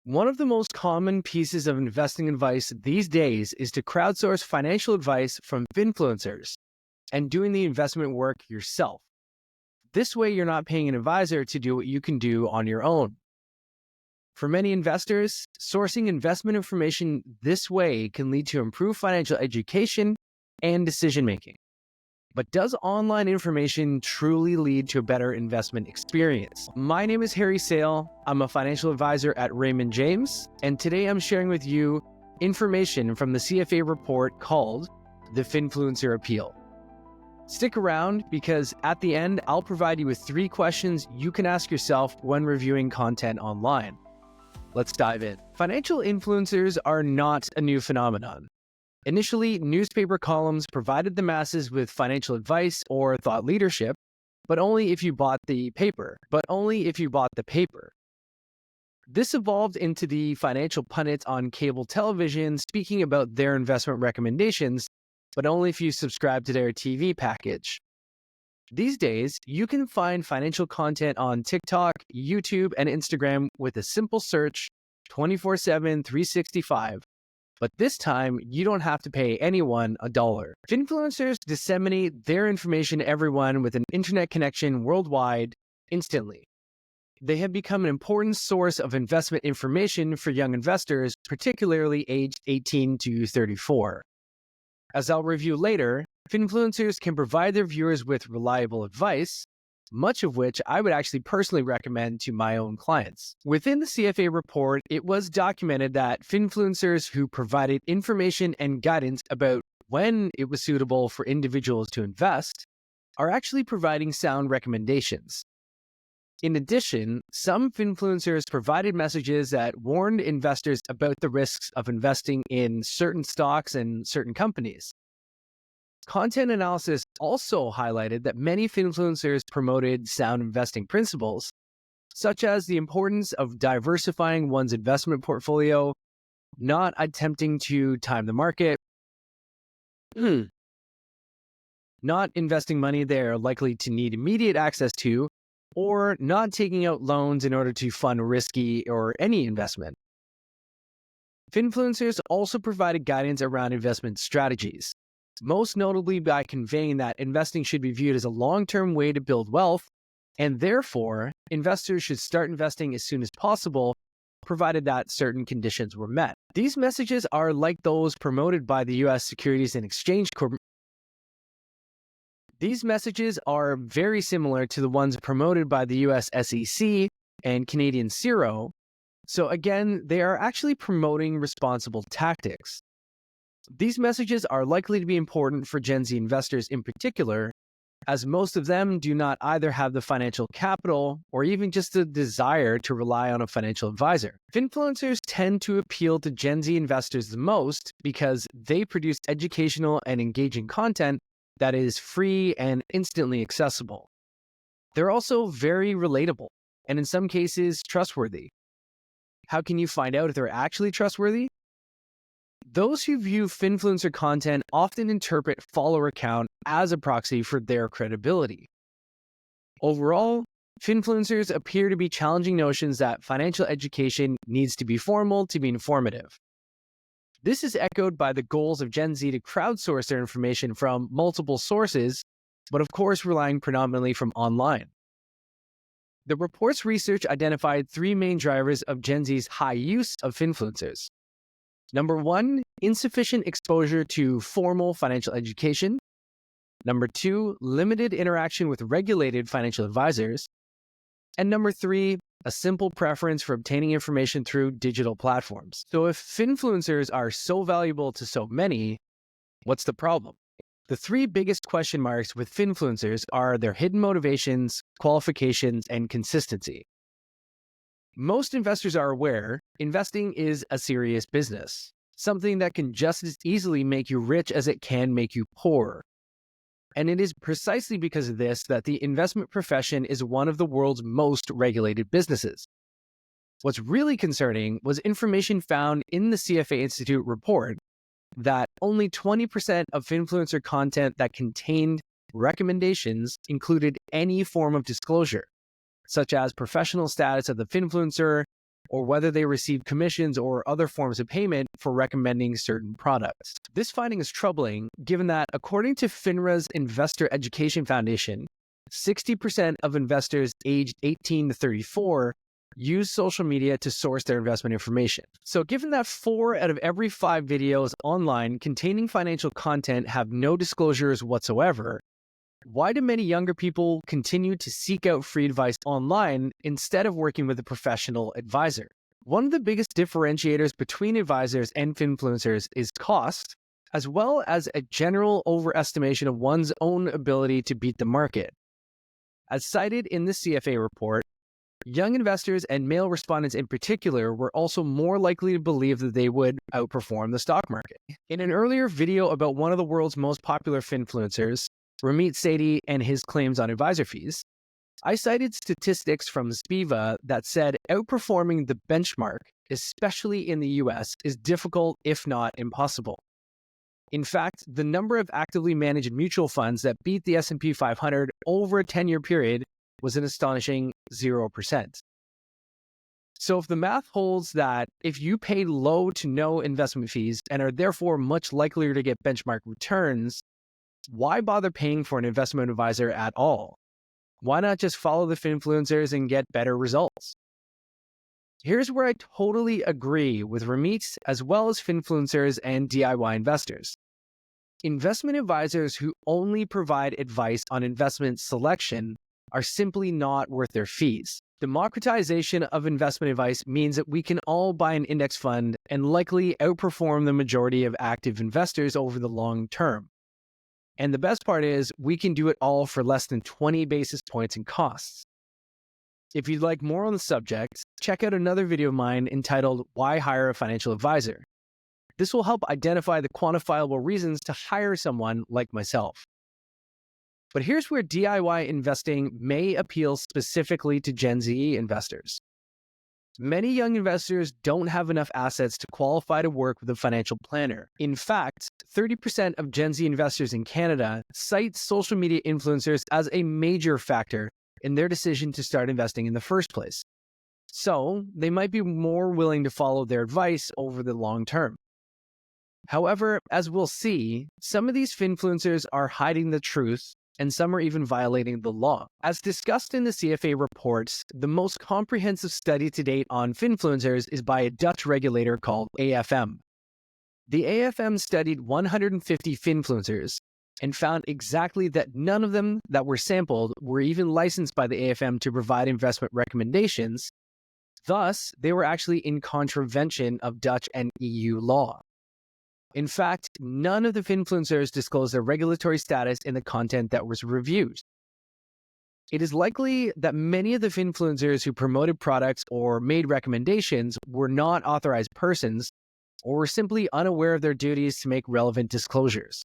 One of the most common pieces of investing advice these days is to crowdsource financial advice from Finfluencers and doing the investment work yourself. This way, you're not paying an advisor to do what you can do on your own. For many investors, sourcing investment information this way can lead to improved financial education and decision making. But does online information truly lead to a better investment experience? My name is Harry Sale. I'm a financial advisor at Raymond James, and today I'm sharing with you information from the CFA report called the Finfluencer Appeal. Stick around because at the end, I'll provide you with 3 questions you can ask yourself when reviewing content online. Let's dive in. Financial influencers are not a new phenomenon. Initially, newspaper columns provided the masses with financial advice or thought leadership, but only if you bought the paper. This evolved into the financial pundits on cable television speaking about their investment recommendations, but only if you subscribe to their TV package. These days, you can find financial content on TikTok, YouTube, and Instagram with a simple search 24/7, 365. But this time, you don't have to pay anyone $1. Finfluencers disseminate their information to everyone with an internet connection worldwide instantly. They have become an important source of investment information for young investors, particularly aged 18 to 34. As I'll review later, Finfluencers can provide their viewers with reliable advice, much of which I would actually personally recommend to my own clients. Within the CFA report, it was documented that Finfluencers who provided information and guidance about when it was suitable for individuals to invest are actually providing sound recommendations. In addition, some Finfluencers provided messages that warned investors about the risks of investing in certain stocks and certain companies. Content analysis also highlighted that many Finfluencers promoted sound investing principles, such as the importance of diversifying one's investment portfolio, not attempting to time the market, not investing money they are likely to need immediate access to, or not taking out loans in order to fund risky or any investment. Finfluencers also provided guidance around investment strategies, most notably by conveying that investing should be viewed as a long-term way to build wealth, and therefore, investors should start investing as soon as possible, provided that certain conditions were met. These messages are like those promoted by the U.S. Securities and Exchange Corporation. These messages are very similar to the ones promoted by the US SEC and Canadian CIRO. So again, they are actually promoting responsible tactics. These messages are likely to be important for Gen Z investors in particular, as most of them do not either have the financial capital or even just the desire to rely on a financial advisor. Finfluencers tend to appeal to Gen Z investors the most because they produce educational and engaging content that is free and instantly accessible. They're also very relatable and in some cases trustworthy. How can you find out if they're actually trustworthy? Those who view Finfluencer content often interpret follower count as a proxy for their credibility. Overall, Finfluencers appear to be challenging notions that financial education needs to be formal to be informative. This is echoed by the goals of Gen Z to crowdsource their information from multiple sources, but of course relying predominantly from online. The report's research identified 3 main drivers of Gen Z's high use of Finfluencers. Number 1, insufficient exposure to formal financial education. Number 2, limited interaction with regulated financial advisors. And number 3, a simple preference for obtaining information through digital platforms. So if Finfluencers are so valuable to so many, what's the problem? The 3 biggest question marks with Finfluencers are their hidden motivations, qualifications, and consistency. Most investors are aware investing is a serious business, something that can just as easily make you rich as it can make you poor. And it is precisely because of this that the investment profession is one of the world's most regulated businesses. What's really concerning was information found in the CFA Institute report that only 20% of Finfluencer content that contained recommendations included any form of disclosure, such as professional status of the Finfluencer or whether they receive commissions or other forms of payment for recommending certain products. This finding is troubling, given that according to FINRA's Investor Education Foundation, 60% of investors aged 18 to 34 use social media to source their investment information. So given that 4 out of every 5 videos online containing financial content have no disclosures whatsoever, why do many younger people continue to seek out free advice online instead of working with a professional advisor? One of the biggest differentiators between advisors and finfluencers is cost, as well as a general overestimation of one's own ability to beat the market. As cited in the CFA report, young investors and male respondents in particular were also more likely to believe that they would outperform the stock market. In an earlier video about one of the world's most popular finfluencers, Ramit Sethi and his claims on advisor fees, I cited statistics from Spiva that said outperforming the benchmark, especially in the US, is difficult, if not impossible. In fact, the number of actively managed mutual funds that beat the S&P 500 over a 10-year period was an astonishing 0%. So if the math holds that if you pay low to no investment fees and are therefore much likelier to get benchmark returns, why bother paying for an investment advisor at all? Why not just follow the finfluencers and get better results? Here's where I totally agree with Ramit as well as finfluencers and DIY investors. Investment advisors who only provide advice on investment selection are simply not worth their fees. Democratization of investment advice means that we can all buy an index fund and likely outperform the majority of active investors over the long term. And the best part is we can do it all for less than 20 basis points in costs. If you'd like more on the subject, check out another video of mine entitled Why Hire a Financial Advisor. This will help identify the quantifiable reasons to hire someone like myself. But here's where DIY investing may appeal specifically to Gen Z investors. Many young investors don't have enough assets to qualify to work with a financial planner. In fact, 30% of Gen Z investors in Canada cite social media influencers as a major factor in their decision to start investing in the first place. So, they might be more willing to follow their advice over the long term. However, as we'll see, some of these finfluencers are hiding the truth, and some are even violating the law. As discussed in the CFA reports, the most comprehensive study to date on finfluencers is by a Dutch regulator called AFM. The AFM studied 150 finfluencers and found exactly that none of them that were sampled were even licensed by the AFM to provide investment recommendations. Thus, they were actually in contravention of Dutch and EU law. In fact, none of the finfluencers disclosed their regulatory status in the content that was reviewed. It is likely that many of the finfluencers who promoted products or made recommendations were not authorized persons or were simply unaware of their duties to make relevant disclosures.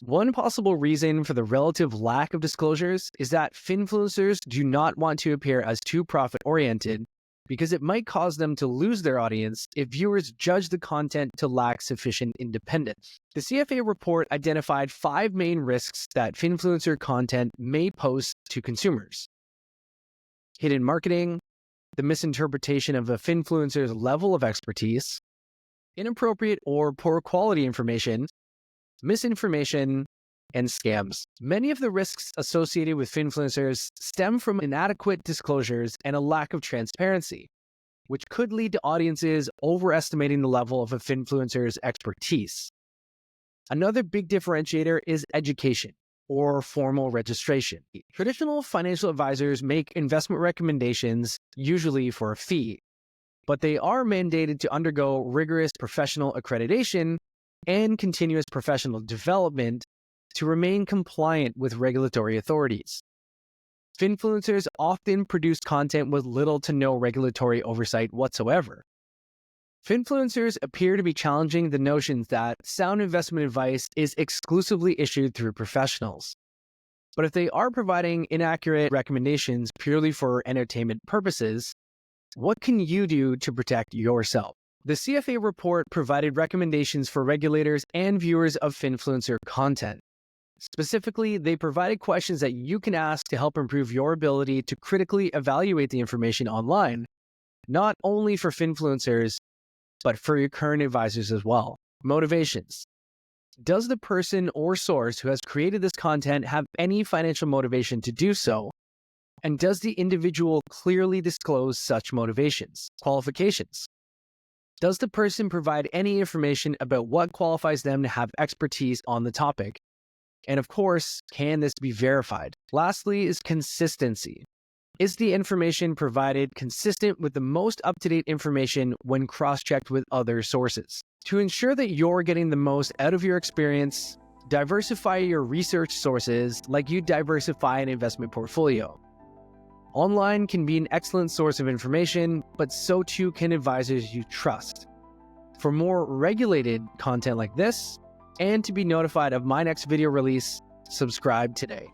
One possible reason for the relative lack of disclosures is that finfluencers do not want to appear as too profit-oriented because it might cause them to lose their audience if viewers judge the content to lack sufficient independence. The CFA report identified 5 main risks that finfluencer content may pose to consumers: hidden marketing, the misinterpretation of a finfluencer's level of expertise, inappropriate or poor quality information, misinformation, and scams. Many of the risks associated with finfluencers stem from inadequate disclosures and a lack of transparency, which could lead to audiences overestimating the level of a finfluencer's expertise. Another big differentiator is education or formal registration. Traditional financial advisors make investment recommendations, usually for a fee, but they are mandated to undergo rigorous professional accreditation and continuous professional development to remain compliant with regulatory authorities. Finfluencers often produce content with little to no regulatory oversight whatsoever. Finfluencers appear to be challenging the notions that sound investment advice is exclusively issued through professionals. But if they are providing inaccurate recommendations purely for entertainment purposes, what can you do to protect yourself? The CFA report provided recommendations for regulators and viewers of finfluencer content. Specifically, they provided questions that you can ask to help improve your ability to critically evaluate the information online, not only for Finfluencers, but for your current advisors as well. Motivations. Does the person or source who has created this content have any financial motivation to do so? And does the individual clearly disclose such motivations? Qualifications. Does the person provide any information about what qualifies them to have expertise on the topic? And of course, can this be verified? Lastly is consistency. Is the information provided consistent with the most up-to-date information when cross-checked with other sources? To ensure that you're getting the most out of your experience, diversify your research sources like you diversify an investment portfolio. Online can be an excellent source of information, but so too can advisors you trust. For more regulated content like this, and to be notified of my next video release, subscribe today.